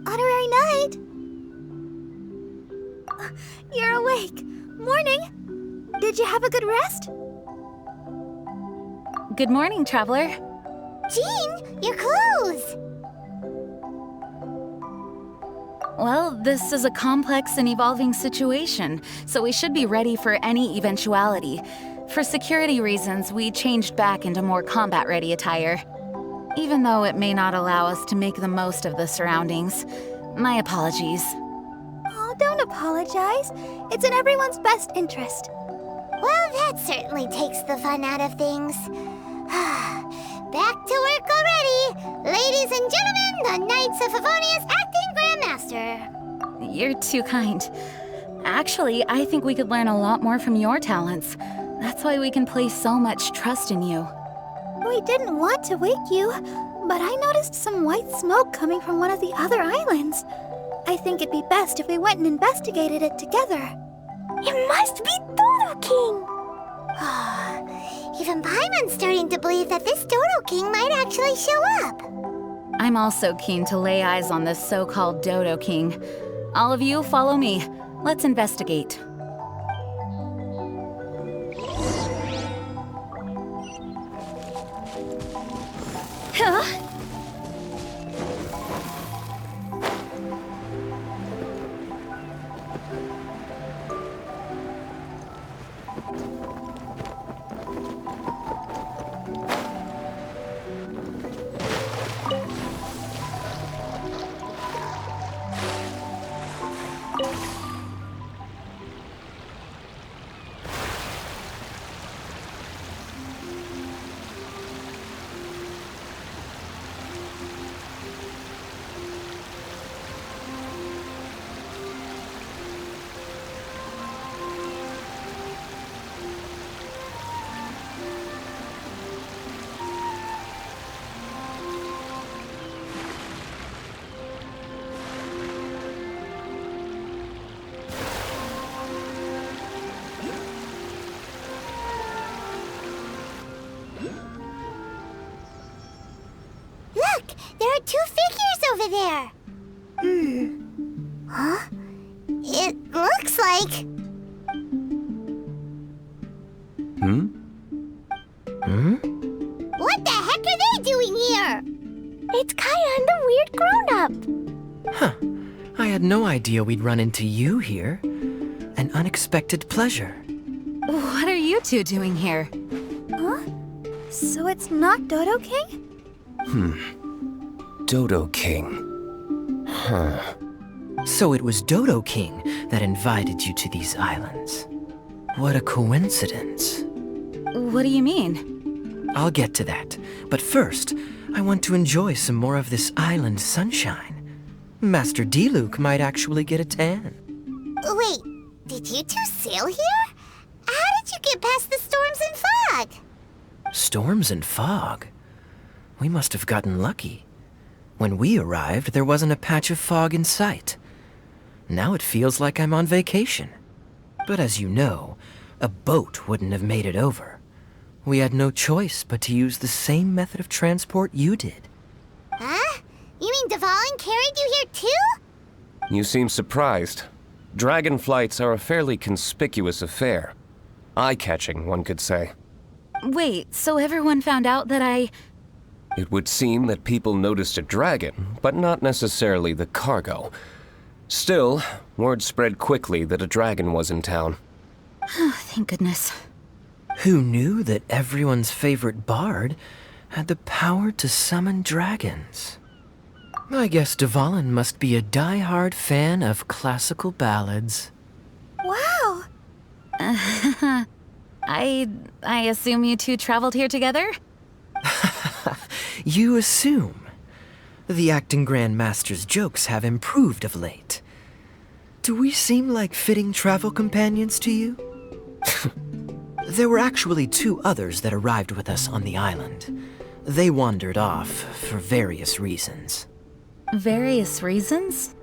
Honorary Knight! You're awake. Morning. Did you have a good rest? Good morning, traveler. Jean, your clothes! Well, this is a complex and evolving situation, so we should be ready for any eventuality. For security reasons, we changed back into more combat-ready attire. Even though it may not allow us to make the most of the surroundings. My apologies. Oh, don't apologize. It's in everyone's best interest. Well, that certainly takes the fun out of things. Back to work already! Ladies and gentlemen, the Knights of Favonia's Acting Grandmaster! You're too kind. Actually, I think we could learn a lot more from your talents. That's why we can place so much trust in you. We didn't want to wake you, but I noticed some white smoke coming from one of the other islands. I think it'd be best if we went and investigated it together. It must be Dodo King! Even Paimon's starting to believe that this Dodo King might actually show up. I'm also keen to lay eyes on this so-called Dodo King. All of you, follow me. Let's investigate. Huh? Look! There are two figures over there! Huh? It looks like... What the heck are they doing here? It's Kaya and the weird grown-up. Huh. I had no idea we'd run into you here. An unexpected pleasure. What are you two doing here? Huh? So it's not Dodo King? Dodo King. Huh. So it was Dodo King that invited you to these islands. What a coincidence. What do you mean? I'll get to that, but first, I want to enjoy some more of this island sunshine. Master D-Luke might actually get a tan. Wait, did you two sail here? How did you get past the storms and fog? Storms and fog? We must have gotten lucky. When we arrived, there wasn't a patch of fog in sight. Now it feels like I'm on vacation. But as you know, a boat wouldn't have made it over. We had no choice but to use the same method of transport you did. Huh? You mean Dvalin carried you here too? You seem surprised. Dragon flights are a fairly conspicuous affair. Eye-catching, one could say. Wait, so everyone found out that I... It would seem that people noticed a dragon, but not necessarily the cargo. Still, word spread quickly that a dragon was in town. Thank goodness. Who knew that everyone's favorite bard had the power to summon dragons? I guess Dvalin must be a die-hard fan of classical ballads. Wow! I assume you two traveled here together? You assume. The acting Grandmaster's jokes have improved of late. Do we seem like fitting travel companions to you? There were actually two others that arrived with us on the island. They wandered off for various reasons. Various reasons?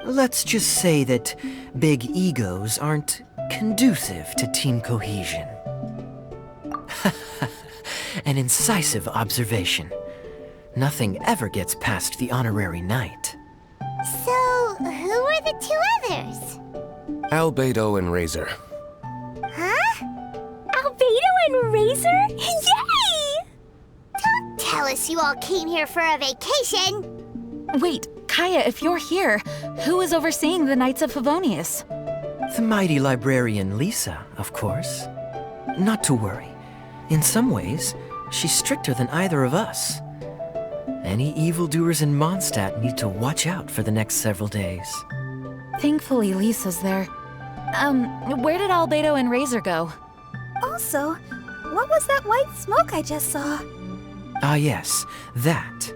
Let's just say that big egos aren't conducive to team cohesion. An incisive observation. Nothing ever gets past the honorary knight. So, who were the two others? Albedo and Razor. Huh? Albedo and Razor? Yay! Don't tell us you all came here for a vacation. Wait, Kaya, if you're here, who is overseeing the Knights of Favonius? The mighty librarian Lisa, of course. Not to worry. In some ways, she's stricter than either of us. Any evildoers in Mondstadt need to watch out for the next several days. Thankfully, Lisa's there. Where did Albedo and Razor go? Also, what was that white smoke I just saw? Ah yes, that.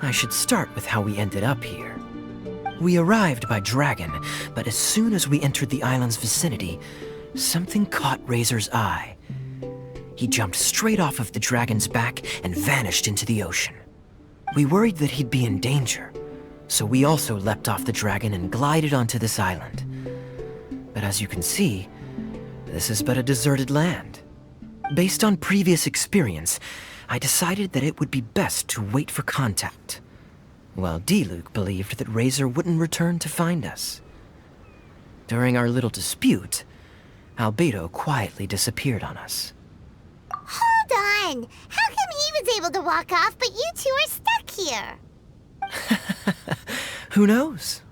I should start with how we ended up here. We arrived by dragon, but as soon as we entered the island's vicinity, something caught Razor's eye. He jumped straight off of the dragon's back and vanished into the ocean. We worried that he'd be in danger, so we also leapt off the dragon and glided onto this island. But as you can see, this is but a deserted land. Based on previous experience, I decided that it would be best to wait for contact, while D-Luke believed that Razor wouldn't return to find us. During our little dispute, Albedo quietly disappeared on us. Hold on! How come he was able to walk off, but you two are stuck here? Who knows?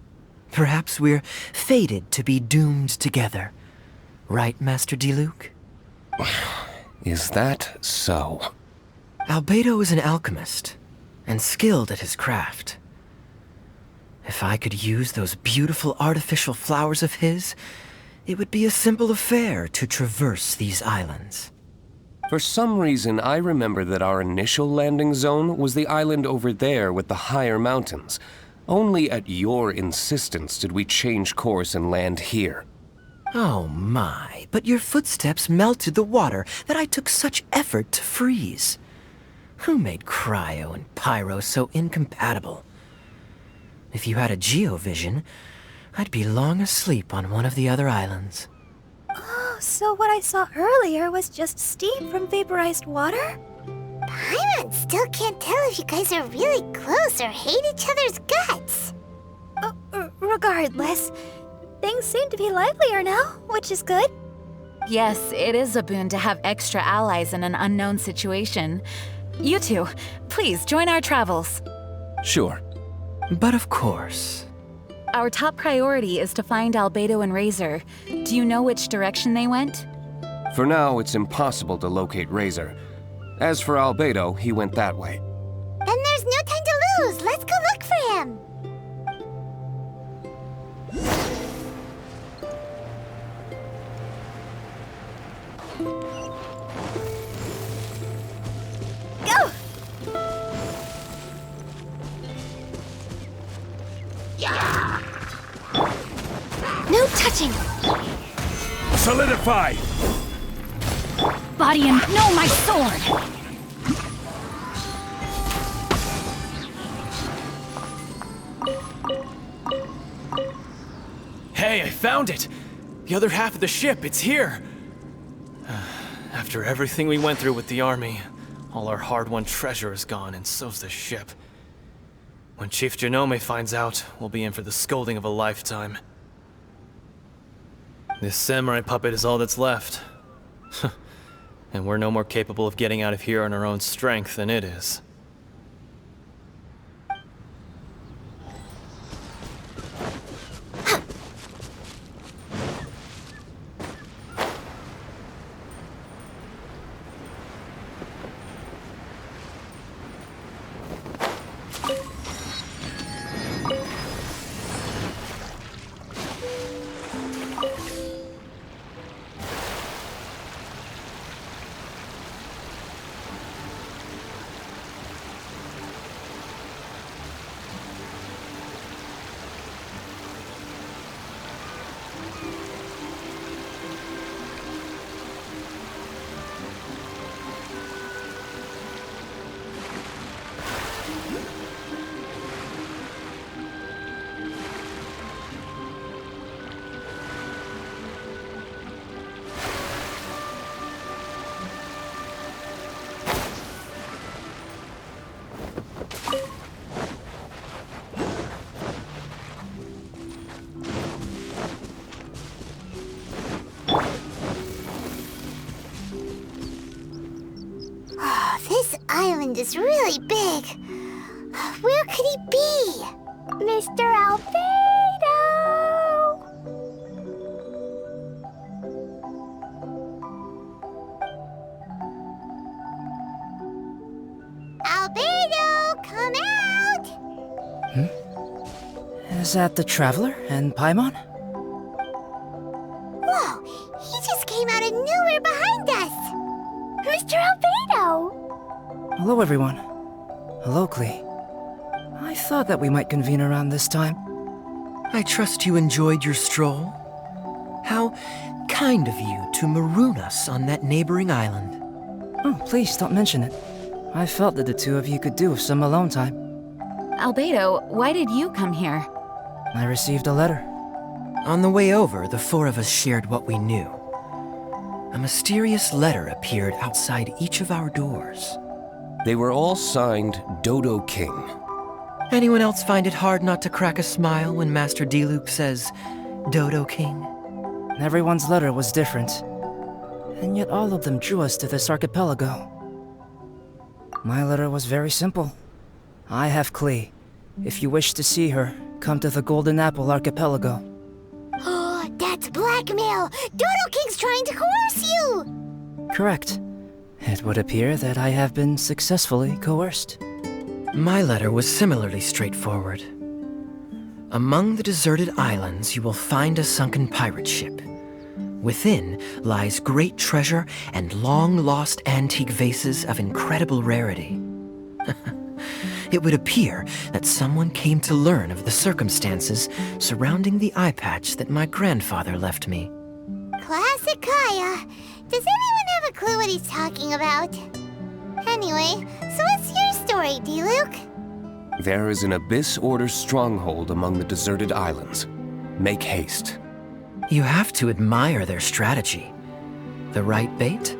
Perhaps we're fated to be doomed together. Right, Master D-Luke? Is that so? Albedo is an alchemist, and skilled at his craft. If I could use those beautiful artificial flowers of his, it would be a simple affair to traverse these islands. For some reason, I remember that our initial landing zone was the island over there with the higher mountains. Only at your insistence did we change course and land here. Oh my, but your footsteps melted the water that I took such effort to freeze. Who made cryo and pyro so incompatible? If you had a geovision, I'd be long asleep on one of the other islands. Oh, so what I saw earlier was just steam from vaporized water? Paimon still can't tell if you guys are really close or hate each other's guts. Regardless, things seem to be livelier now, which is good. Yes, it is a boon to have extra allies in an unknown situation. You two, please join our travels. Sure. But of course. Our top priority is to find Albedo and Razor. Do you know which direction they went? For now, it's impossible to locate Razor. As for Albedo, he went that way. Then there's no time to lose. Let's go look for him. Go! No touching! Solidify! Body and no, my sword! Hey, I found it! The other half of the ship, it's here! After everything we went through with the army, all our hard-won treasure is gone, and so's the ship. When Chief Genome finds out, we'll be in for the scolding of a lifetime. This samurai puppet is all that's left. And we're no more capable of getting out of here on our own strength than it is. island is really big. Where could he be? Mr. Albedo! Albedo, come out! Is that the Traveler and Paimon? Whoa, he just came out of nowhere behind us! Mr. Albedo! Hello, everyone. Hello, Klee. I thought that we might convene around this time. I trust you enjoyed your stroll. How kind of you to maroon us on that neighboring island. Oh, please don't mention it. I felt that the two of you could do with some alone time. Albedo, why did you come here? I received a letter. On the way over, the four of us shared what we knew. A mysterious letter appeared outside each of our doors. They were all signed Dodo King. Anyone else find it hard not to crack a smile when Master Diluc says, Dodo King? Everyone's letter was different, and yet all of them drew us to this archipelago. My letter was very simple. I have Klee. If you wish to see her, come to the Golden Apple Archipelago. Oh, that's blackmail! Dodo King's trying to coerce you! Correct. It would appear that I have been successfully coerced. My letter was similarly straightforward. Among the deserted islands, you will find a sunken pirate ship. Within lies great treasure and long-lost antique vases of incredible rarity. It would appear that someone came to learn of the circumstances surrounding the eye patch that my grandfather left me. Classic Kaya. Does anyone have a clue what he's talking about? Anyway, so what's your story, Diluc? There is an Abyss Order stronghold among the deserted islands. Make haste. You have to admire their strategy. The right bait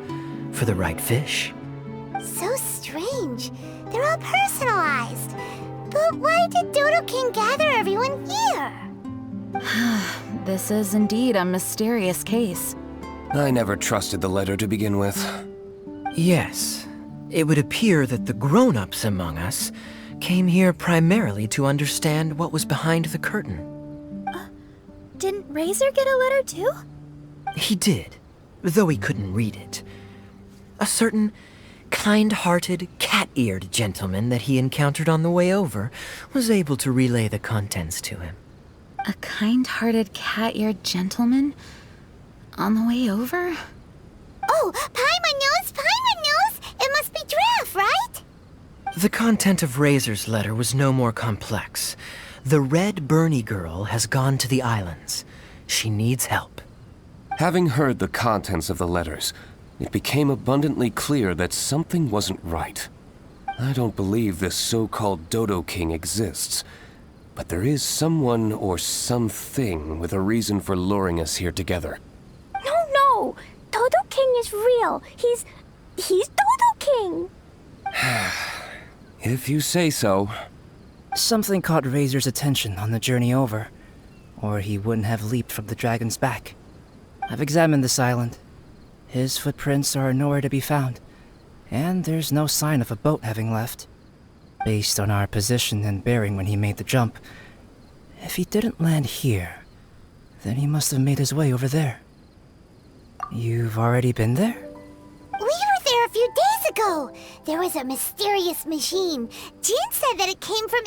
for the right fish. So strange. They're all personalized. But why did Dodo King gather everyone here? This is indeed a mysterious case. I never trusted the letter to begin with. Yes, it would appear that the grown-ups among us came here primarily to understand what was behind the curtain. Didn't Razor get a letter too? He did, though he couldn't read it. A certain kind-hearted, cat-eared gentleman that he encountered on the way over was able to relay the contents to him. A kind-hearted, cat-eared gentleman? On the way over? Oh, Paimon knows! It must be Giraffe, right? The content of Razor's letter was no more complex. The Red Bernie girl has gone to the islands. She needs help. Having heard the contents of the letters, it became abundantly clear that something wasn't right. I don't believe this so-called Dodo King exists, but there is someone or something with a reason for luring us here together. No! Dodo King is real. He's Dodo King! If you say so. Something caught Razor's attention on the journey over, or he wouldn't have leaped from the dragon's back. I've examined this island. His footprints are nowhere to be found, and there's no sign of a boat having left. Based on our position and bearing when he made the jump, if he didn't land here, then he must have made his way over there. You've already been there? We were there a few days ago. There was a mysterious machine. Jin said that it came from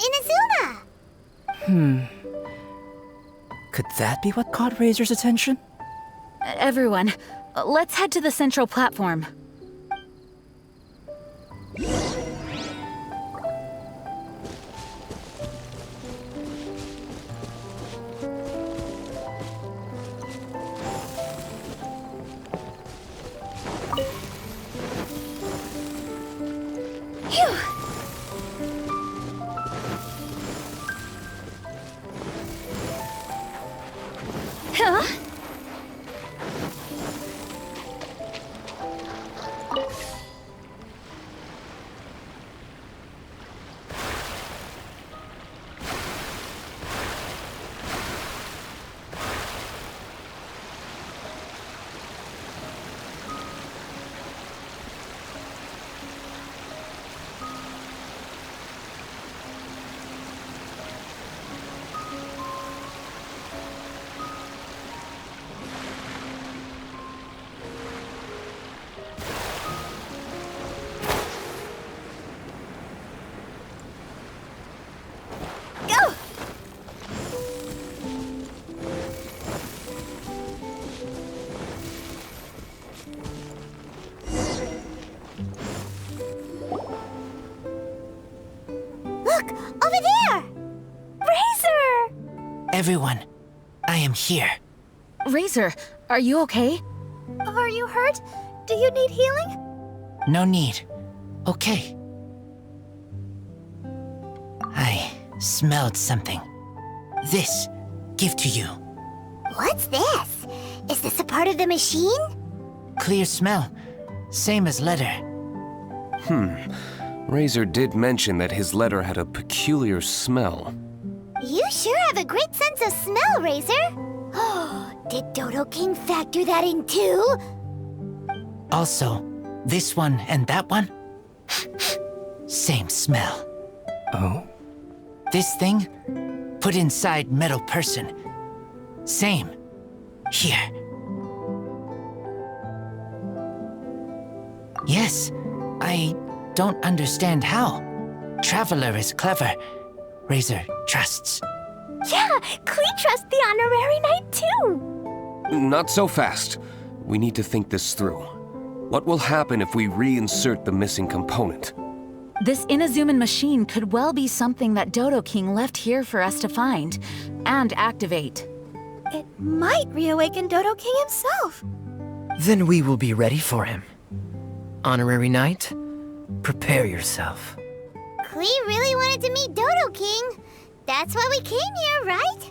Inazuma. Could that be what caught Razor's attention? Everyone, let's head to the central platform. Phew! Huh? Look! Over there! Razor! Everyone, I am here. Razor, are you okay? Are you hurt? Do you need healing? No need. Okay. I smelled something. This, give to you. What's this? Is this a part of the machine? Clear smell. Same as letter. Razor did mention that his letter had a peculiar smell. You sure have a great sense of smell, Razor. Oh, did Dodo King factor that in too? Also, this one and that one? Same smell. Oh? This thing? Put inside metal person. Same. Here. Yes, I don't understand how. Traveler is clever. Razor trusts. Yeah, Klee trusts the honorary knight too. Not so fast. We need to think this through. What will happen if we reinsert the missing component? This Inazuman machine could well be something that Dodo King left here for us to find and activate. It might reawaken Dodo King himself. Then we will be ready for him. Honorary Knight, prepare yourself. Klee really wanted to meet Dodo King. That's why we came here, right?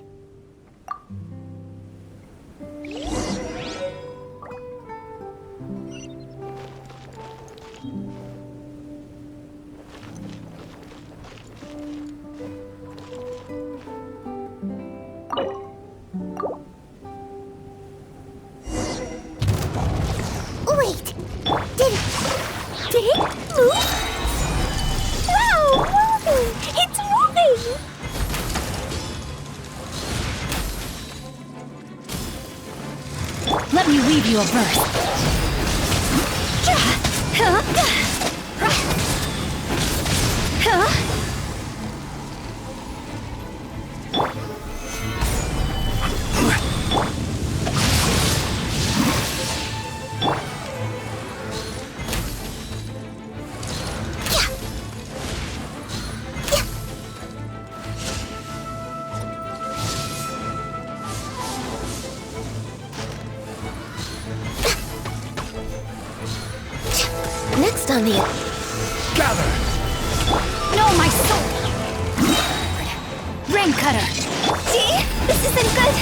Wait, did it move? Wow, moving! It's moving! Let me weave you a verse. Next on the... Gather! No, my soul! Rain Cutter! See? This isn't good!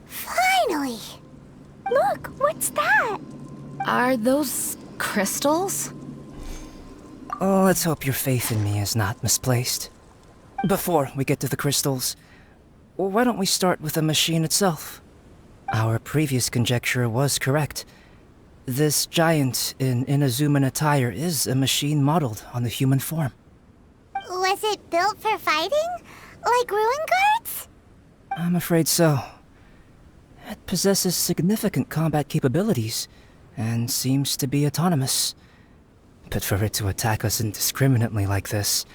Finally! Look, what's that? Are those crystals? Oh, let's hope your faith in me is not misplaced. Before we get to the crystals, why don't we start with the machine itself? Our previous conjecture was correct. This giant in Inazuman attire is a machine modeled on the human form. Was it built for fighting? Like ruin guards? I'm afraid so. It possesses significant combat capabilities, and seems to be autonomous. But for it to attack us indiscriminately like this,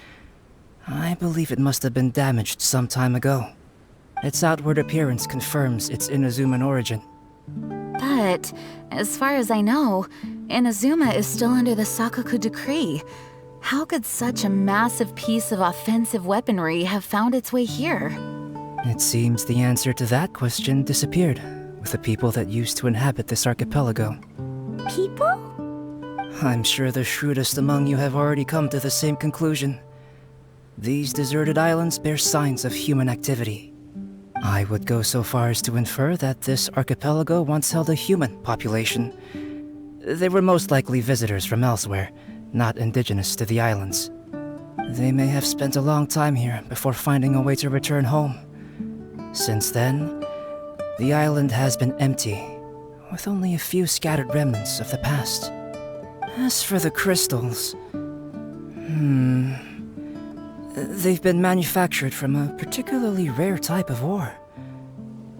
I believe it must have been damaged some time ago. Its outward appearance confirms its Inazuman origin. But, as far as I know, Inazuma is still under the Sakoku decree. How could such a massive piece of offensive weaponry have found its way here? It seems the answer to that question disappeared with the people that used to inhabit this archipelago. People? I'm sure the shrewdest among you have already come to the same conclusion. These deserted islands bear signs of human activity. I would go so far as to infer that this archipelago once held a human population. They were most likely visitors from elsewhere, not indigenous to the islands. They may have spent a long time here before finding a way to return home. Since then, the island has been empty, with only a few scattered remnants of the past. As for the crystals... They've been manufactured from a particularly rare type of ore.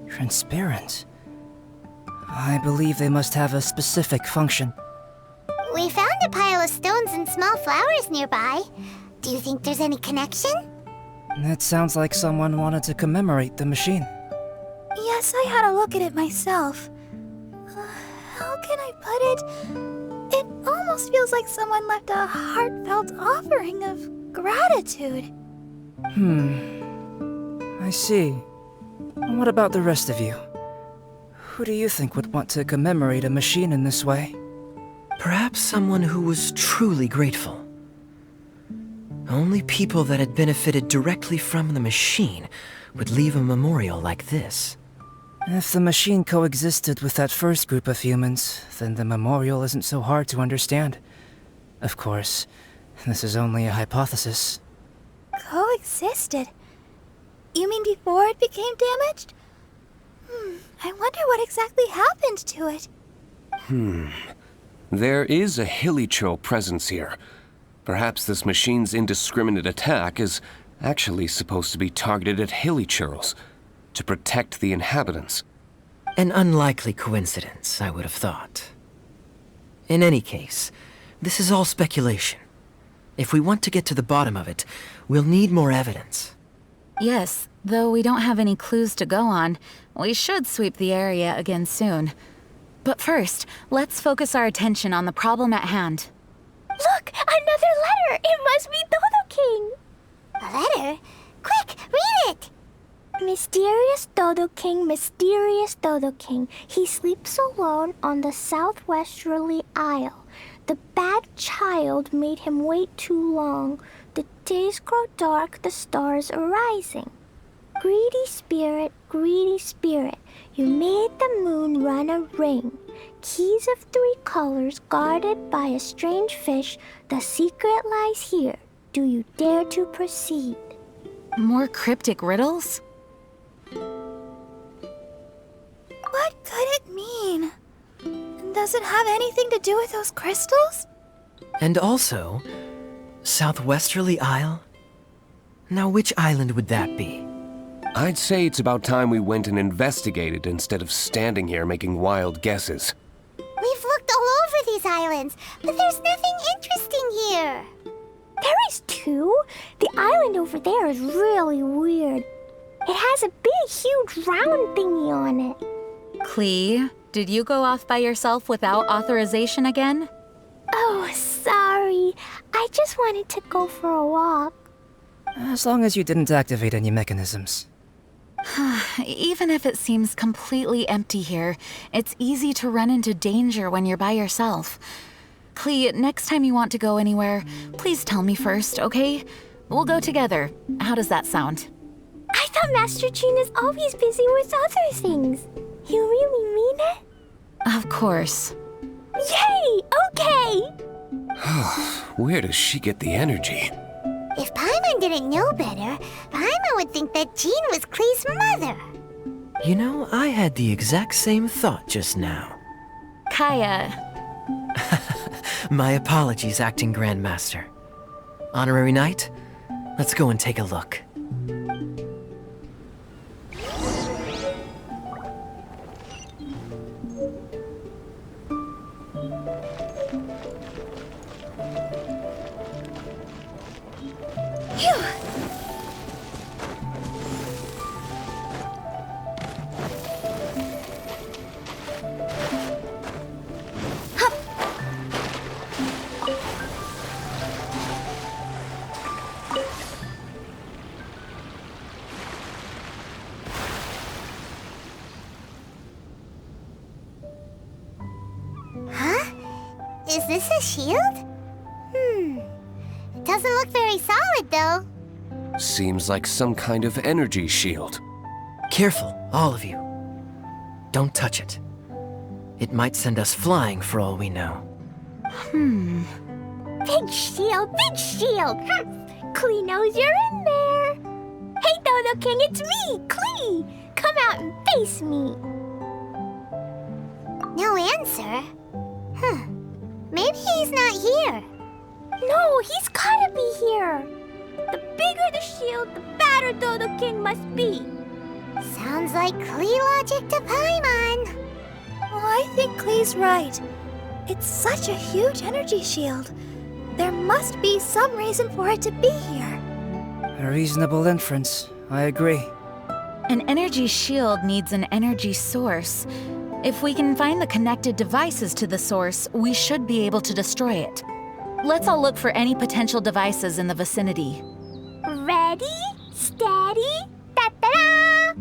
Transparent. I believe they must have a specific function. We found a pile of stones and small flowers nearby. Do you think there's any connection? It sounds like someone wanted to commemorate the machine. Yes, I had a look at it myself. How how can I put it? It almost feels like someone left a heartfelt offering of gratitude. I see. What about the rest of you? Who do you think would want to commemorate a machine in this way? Perhaps someone who was truly grateful. Only people that had benefited directly from the machine would leave a memorial like this. If the machine coexisted with that first group of humans, then the memorial isn't so hard to understand. Of course, this is only a hypothesis. Coexisted? You mean before it became damaged? I wonder what exactly happened to it. There is a Hilichurl presence here. Perhaps this machine's indiscriminate attack is actually supposed to be targeted at Hilichurls, to protect the inhabitants. An unlikely coincidence, I would have thought. In any case, this is all speculation. If we want to get to the bottom of it, we'll need more evidence. Yes, though we don't have any clues to go on, we should sweep the area again soon. But first, let's focus our attention on the problem at hand. Look! Another letter! It must be Dodo King! A letter? Quick, read it! Mysterious Dodo King, he sleeps alone on the southwesterly isle. The bad child made him wait too long. The days grow dark, the stars are rising. Greedy spirit, you made the moon run a ring. Keys of 3 colors guarded by a strange fish. The secret lies here. Do you dare to proceed? More cryptic riddles? What could it mean? Does it have anything to do with those crystals? And also, Southwesterly Isle? Now which island would that be? I'd say it's about time we went and investigated instead of standing here making wild guesses. We've looked all over these islands, but there's nothing interesting here. There is too. The island over there is really weird. It has a big, huge round thingy on it. Klee, did you go off by yourself without authorization again? Oh, sorry. I just wanted to go for a walk. As long as you didn't activate any mechanisms. Even if it seems completely empty here, it's easy to run into danger when you're by yourself. Klee, next time you want to go anywhere, please tell me first, okay? We'll go together. How does that sound? I thought Master Jean is always busy with other things. You really mean it? Of course. Yay! Okay! Where does she get the energy? If Paimon didn't know better, Paimon would think that Jean was Klee's mother. You know, I had the exact same thought just now. Kaya. My apologies, Acting Grandmaster. Honorary Knight, let's go and take a look. Is this a shield? It doesn't look very solid, though. Seems like some kind of energy shield. Careful, all of you. Don't touch it. It might send us flying for all we know. Big shield, big shield! Klee knows you're in there. Hey, Dodo King, it's me, Klee! Come out and face me. No answer? Maybe he's not here. No, he's gotta be here. The bigger the shield, the badder Dodo King must be. Sounds like Klee logic to Paimon. Well, I think Klee's right. It's such a huge energy shield. There must be some reason for it to be here. A reasonable inference. I agree. An energy shield needs an energy source. If we can find the connected devices to the source, we should be able to destroy it. Let's all look for any potential devices in the vicinity. Ready, steady, da-da-da!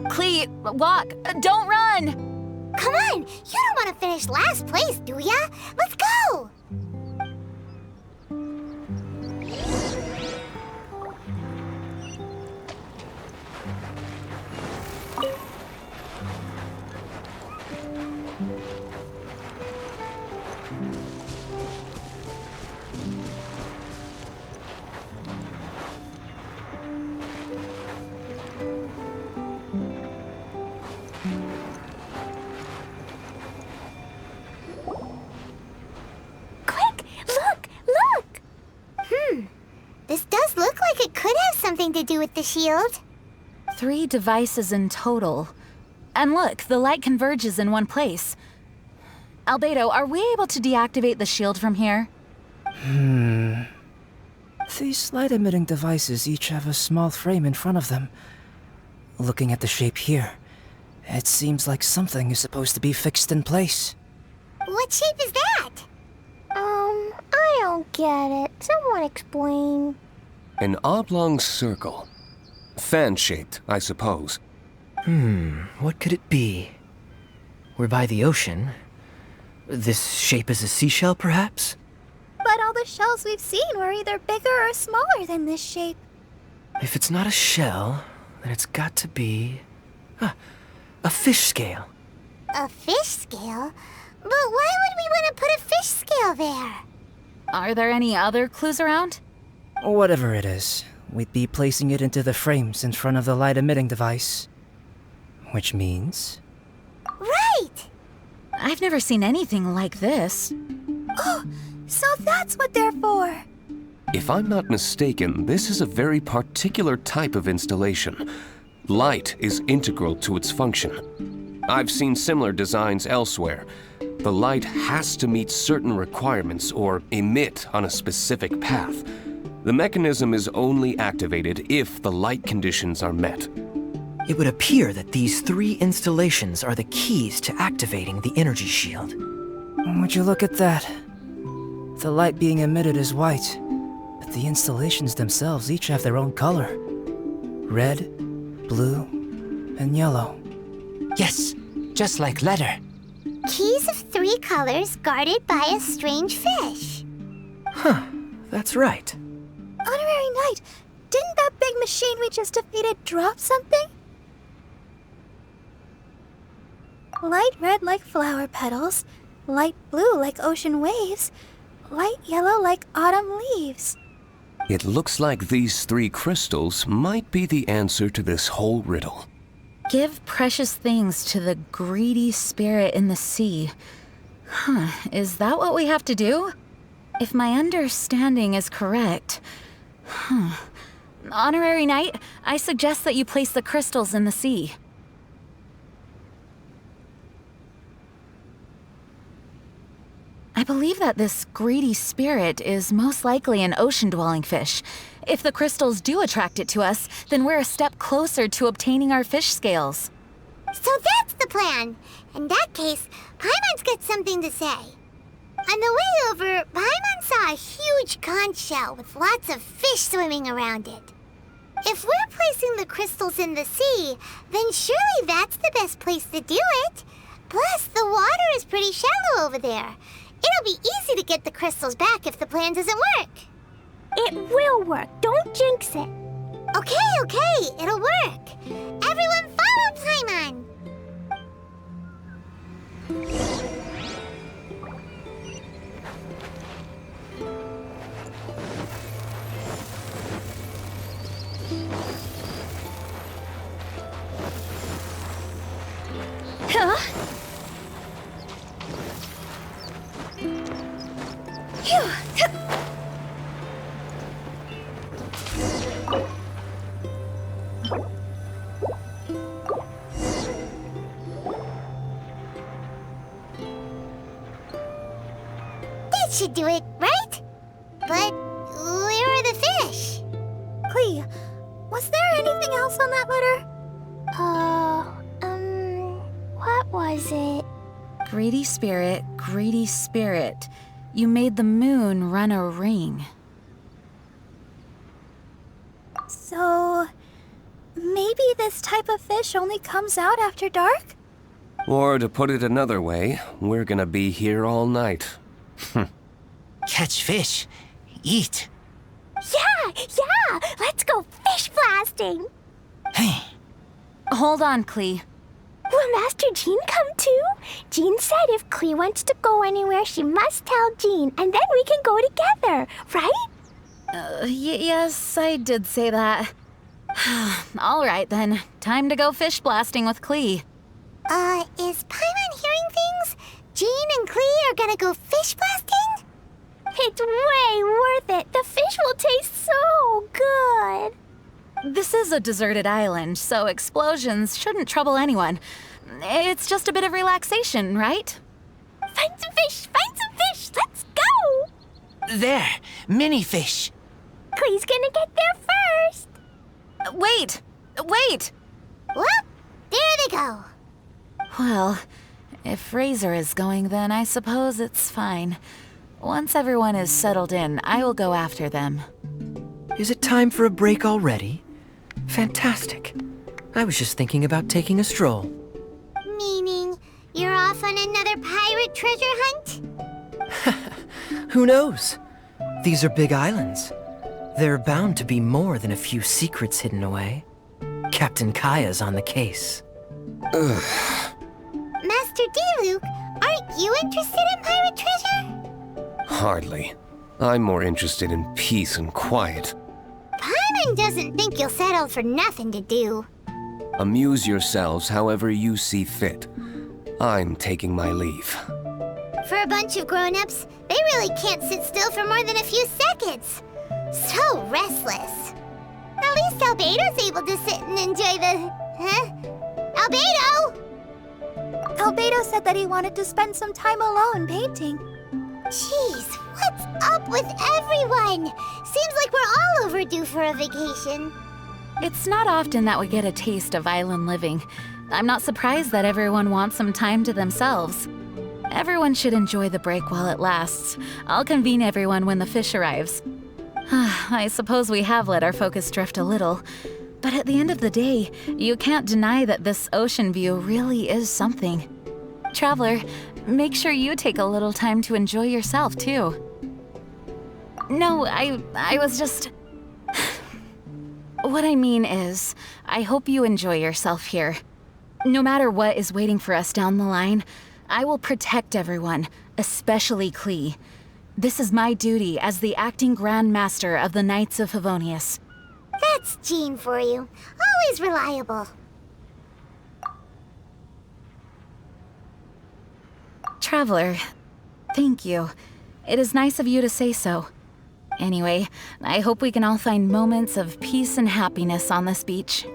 Clee, walk! Don't run! Come on, you don't want to finish last place, do ya? Let's go! This does look like it could have something to do with the shield. 3 devices in total. And look, the light converges in one place. Albedo, are we able to deactivate the shield from here? These light-emitting devices each have a small frame in front of them. Looking at the shape here, it seems like something is supposed to be fixed in place. What shape is that? I don't get it. Someone explain. An oblong circle. Fan-shaped, I suppose. What could it be? We're by the ocean. This shape is a seashell, perhaps? But all the shells we've seen were either bigger or smaller than this shape. If it's not a shell, then it's got to be... a fish scale. A fish scale? But why would we want to put a fish scale there? Are there any other clues around? Whatever it is, we'd be placing it into the frames in front of the light-emitting device. Which means... Right! I've never seen anything like this. Oh, so that's what they're for. If I'm not mistaken, this is a very particular type of installation. Light is integral to its function. I've seen similar designs elsewhere. The light has to meet certain requirements or emit on a specific path. The mechanism is only activated if the light conditions are met. It would appear that these 3 installations are the keys to activating the energy shield. Would you look at that? The light being emitted is white, but the installations themselves each have their own color. Red, blue, and yellow. Yes, just like letter. Keys of 3 colors guarded by a strange fish. That's right. Honorary Knight, didn't that big machine we just defeated drop something? Light red like flower petals, light blue like ocean waves, light yellow like autumn leaves. It looks like these 3 crystals might be the answer to this whole riddle. Give precious things to the greedy spirit in the sea. Is that what we have to do? If my understanding is correct... Honorary Knight, I suggest that you place the crystals in the sea. I believe that this greedy spirit is most likely an ocean-dwelling fish. If the crystals do attract it to us, then we're a step closer to obtaining our fish scales. So that's the plan. In that case, Paimon's got something to say. On the way over, Paimon saw a huge conch shell with lots of fish swimming around it. If we're placing the crystals in the sea, then surely that's the best place to do it. Plus, the water is pretty shallow over there. It'll be easy to get the crystals back if the plan doesn't work. It will work. Don't jinx it. Okay. It'll work. Everyone follow Paimon. That should do it, right? But where are the fish? Clee, was there anything else on that letter? What was it? Greedy spirit, greedy spirit. You made the moon run a ring. So, maybe this type of fish only comes out after dark? Or to put it another way, we're gonna be here all night. Catch fish. Eat. Yeah! Let's go fish blasting! Hey. Hold on, Klee. Will Master Jean come too? Jean said if Klee wants to go anywhere, she must tell Jean, and then we can go together, right? Yes, I did say that. All right then, time to go fish blasting with Klee. Is Paimon hearing things? Jean and Klee are gonna go fish blasting? It's way worth it. The fish will taste so good. This is a deserted island, so explosions shouldn't trouble anyone. It's just a bit of relaxation, right? Find some fish! Let's go! There. Mini fish. Klee's gonna get there first. Wait! Well, there they go. Well, if Razor is going, then I suppose it's fine. Once everyone is settled in, I will go after them. Is it time for a break already? Fantastic. I was just thinking about taking a stroll. Meaning, you're off on another pirate treasure hunt? Who knows? These are big islands. There are bound to be more than a few secrets hidden away. Captain Kaya's on the case. Master D-Luke, aren't you interested in pirate treasure? Hardly. I'm more interested in peace and quiet. Paimon doesn't think you'll settle for nothing to do. Amuse yourselves however you see fit. I'm taking my leave. For a bunch of grown-ups, they really can't sit still for more than a few seconds. So restless. At least Albedo's able to sit and enjoy the... Huh? Albedo! Albedo said that he wanted to spend some time alone painting. Jeez, what's up with everyone? Seems like we're all overdue for a vacation. It's not often that we get a taste of island living. I'm not surprised that everyone wants some time to themselves. Everyone should enjoy the break while it lasts. I'll convene everyone when the fish arrives. I suppose we have let our focus drift a little. But at the end of the day, you can't deny that this ocean view really is something. Traveler, make sure you take a little time to enjoy yourself, too. No, I was just... What I mean is, I hope you enjoy yourself here. No matter what is waiting for us down the line, I will protect everyone, especially Klee. This is my duty as the acting Grand Master of the Knights of Favonius. That's Jean for you. Always reliable. Traveler, thank you. It is nice of you to say so. Anyway, I hope we can all find moments of peace and happiness on this beach.